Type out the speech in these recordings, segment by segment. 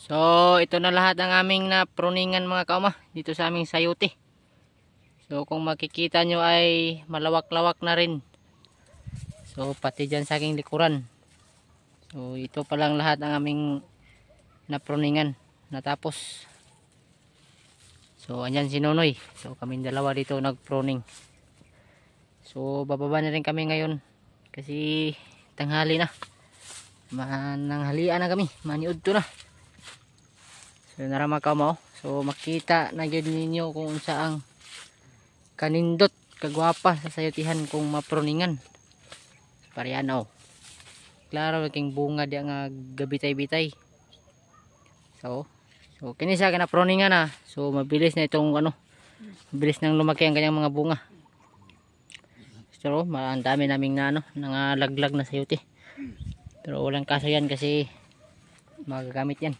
So ito na lahat ang aming na pruningan mga kauma dito sa aming sayote. So kung makikita nyo ay malawak-lawak na rin. So pati dyan sa aking likuran. So ito pa lang lahat ang aming na pruningan natapos. So andyan si Nonoy. So kaming dalawa dito nag-pruning. So bababa na rin kami ngayon kasi tanghali na. Mananghalian na kami, maniud to na. So narama ka mo. So makita na gyud ninyo kung saang kanindot kagwapa sa sayotihan kung mapruningan. Parehanaw. Klaro laking bunga dia nga gabitay-bitay. So kini sa kana pruningan na. So mabilis na itong mabilis nang lumaki ang kanyang mga bunga. So ang dami naming nangalaglag na sayote. Pero walang kaso yan kasi magagamit yan.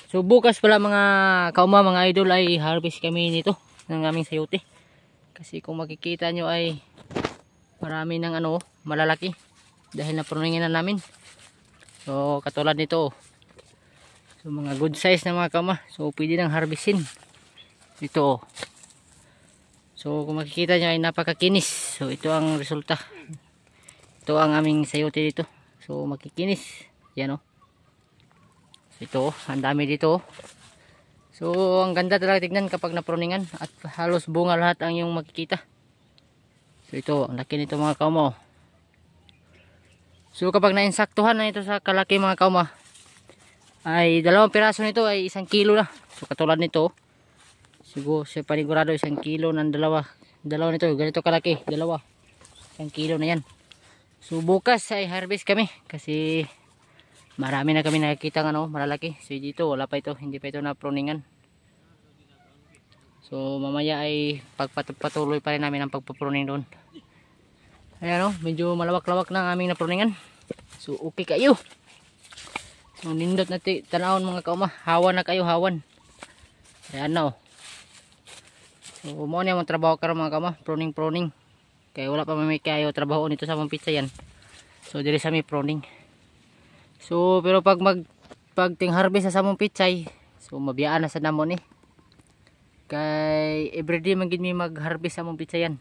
So bukas pala mga kauma, mga idol, ay harvest kami nito ng aming sayote. Kasi kung makikita nyo ay marami ng malalaki dahil napruningan na namin. So katulad nito. So mga good size na mga kauma. So pwede nang harvestin. Ito. So kung makikita nyo ay napakakinis. So ito ang resulta. Ito ang aming sayote dito. So makikinis. Yan ito, ang dami dito. So ang ganda talaga tignan kapag napruningan at halos bunga lahat ang yung makikita. So ito, ang laki nito mga kauma. So kapag nainsaktuhan na ito sa kalaki mga kauma, ay 2 piraso nito ay 1 kilo na. So katulad nito, siguro siya panigurado 1 kilo ng dalawa nito, ganito kalaki, 2, 1 kilo na yan. So bukas ay harvest kami kasi marami na kami nakikita malalaki. So dito wala pa ito, hindi pa ito na pruningan. So mamaya ay pagpatuloy pa rin namin ang pagpapruning doon. Ayan medyo malawak-lawak na ang aming napruningan. So okay kayo. So nindot na tanawon mga kauma, hawan na kayo, hawan. Ayan So mo na yung trabaho karon mga kauma, pruning. Kaya wala pa may kayo trabaho nito sa mong pizza yan. So diri sa mi pruning. So pero pag ting harvest sa mong pichay, so mabiyaan na sa namon kay everyday man gid mi mag-harvest sa mong pichay yan.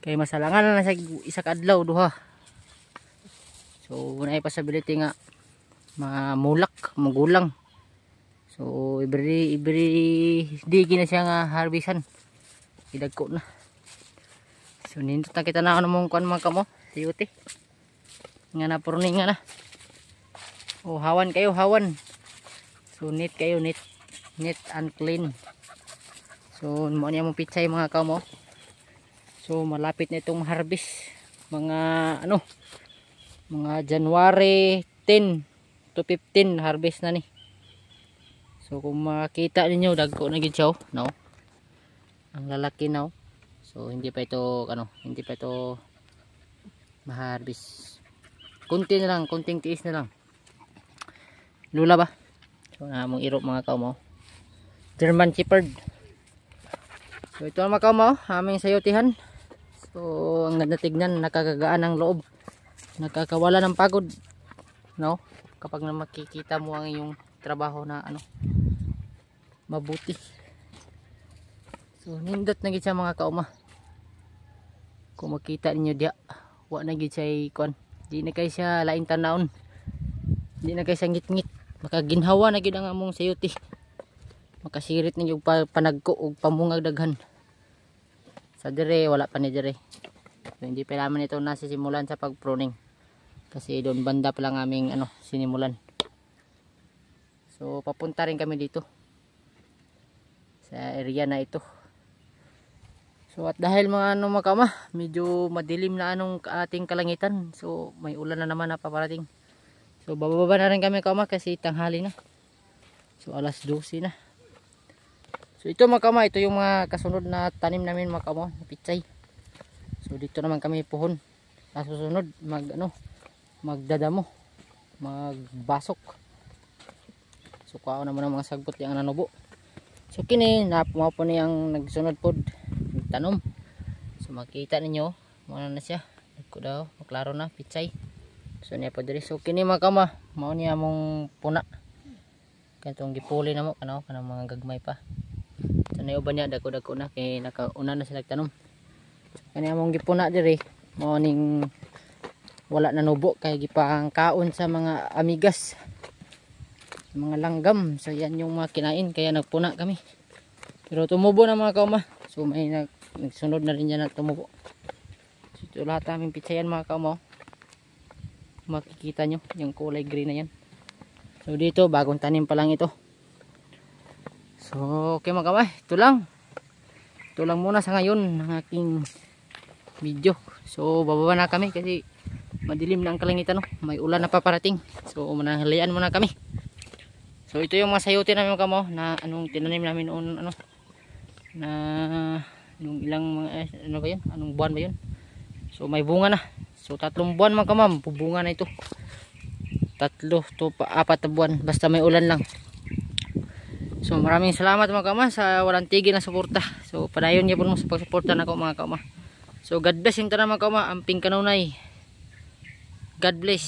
Kay masalangan na sa isa ka adlaw duha. So una possibility nga mamulak, magulang. So every day gina siya nga harvestan. Idagko na. So nindot na kita na mong kuan mga kamo, sayote. Nga na pruningan na. Hawan kayo, hawan. So neat kayo, neat and clean. So mo niya mong pichay mga kamo. So malapit na itong harvest. Mga mga January 10 to 15 harvest na ni. So kung makita ninyo dagko na gid siya ang lalaki So hindi pa ito ma-harvest. Kunti na lang, kunting tiis na lang. Lula ba? So namong iro mga kaumo. German Shepherd. So ito ang mga kaumo, aming sayotihan. So ang ganda tignan, nakakagaan ang loob. Nakakawala ng pagod. Kapag na makikita mo ang iyong trabaho na mabuti. So nindot na gid sa mga kauma. Kung makita ninyo diya, wa na gid siya kuan. Di na kay siya laing tanawon. Di na kay siya ngit-ngit. Makaginhawa na gid ang among sayote. Makasirit ninyo panagko og pamungag daghan. Sa dire wala pa ni dire. So, hindi pa naman ito nasisimulan sa pagpruning. Kasi doon banda pa lang aming sinimulan. So papunta rin kami dito sa area na ito. So at dahil mga mga kauma, medyo madilim na ating kalangitan. So may ulan na naman na paparating. So bababa na rin kami kauma kasi tanghali na. So alas 12 na. So ito mga kauma, ito yung mga kasunod na tanim namin mga kauma, pichay. So dito naman kami puhon. Sa susunod magdadamo, magbasok. So kuha naman ang mga sagbot yung nanubo. So kini napumaw po niyang nagsunod pod tanom. So makita ninyo muna na siya. Ko daw maklaro na pichay. So niya po diri. So kini mga kama mao niya mong puna. Katong gipuli na mo kanang mga gagmay pa. Sanay uban niya dako-dako na kay nakauna na sila tanom. Kani among gipuna diri mo ning wala na nubo kay gipang kaon sa mga amigas. Mga langgam. So yan yung mga kinain kaya nagpuna kami. Pero tumubo na mga kauma. So may nagsunod na rin yan na tumubo. So ito lahat aming pitsayan mga kauma. Makikita nyo yung kulay green na yan. So dito bagong tanim pa lang ito. So okay mga kauma, ito lang. Ito lang muna sa ngayon ng aking video. So bababa na kami kasi madilim na ang kalangitan, no? May ulan na paparating. So manahalian muna kami. So ito yung mga sayote namin mga kauma na anong tinanim namin noon na nung ilang mga ano ba yun? Anong buwan ba yun? So may bunga na. So 3 buwan mga kauma, bubunga na ito. 3 to 4 na buwan basta may ulan lang. So maraming salamat mga kauma sa walang tigil na suporta. So padayon niyo po mo sa pagsuporta nako mga kauma. So God bless yung tanan mga kauma, amping kanunay. God bless.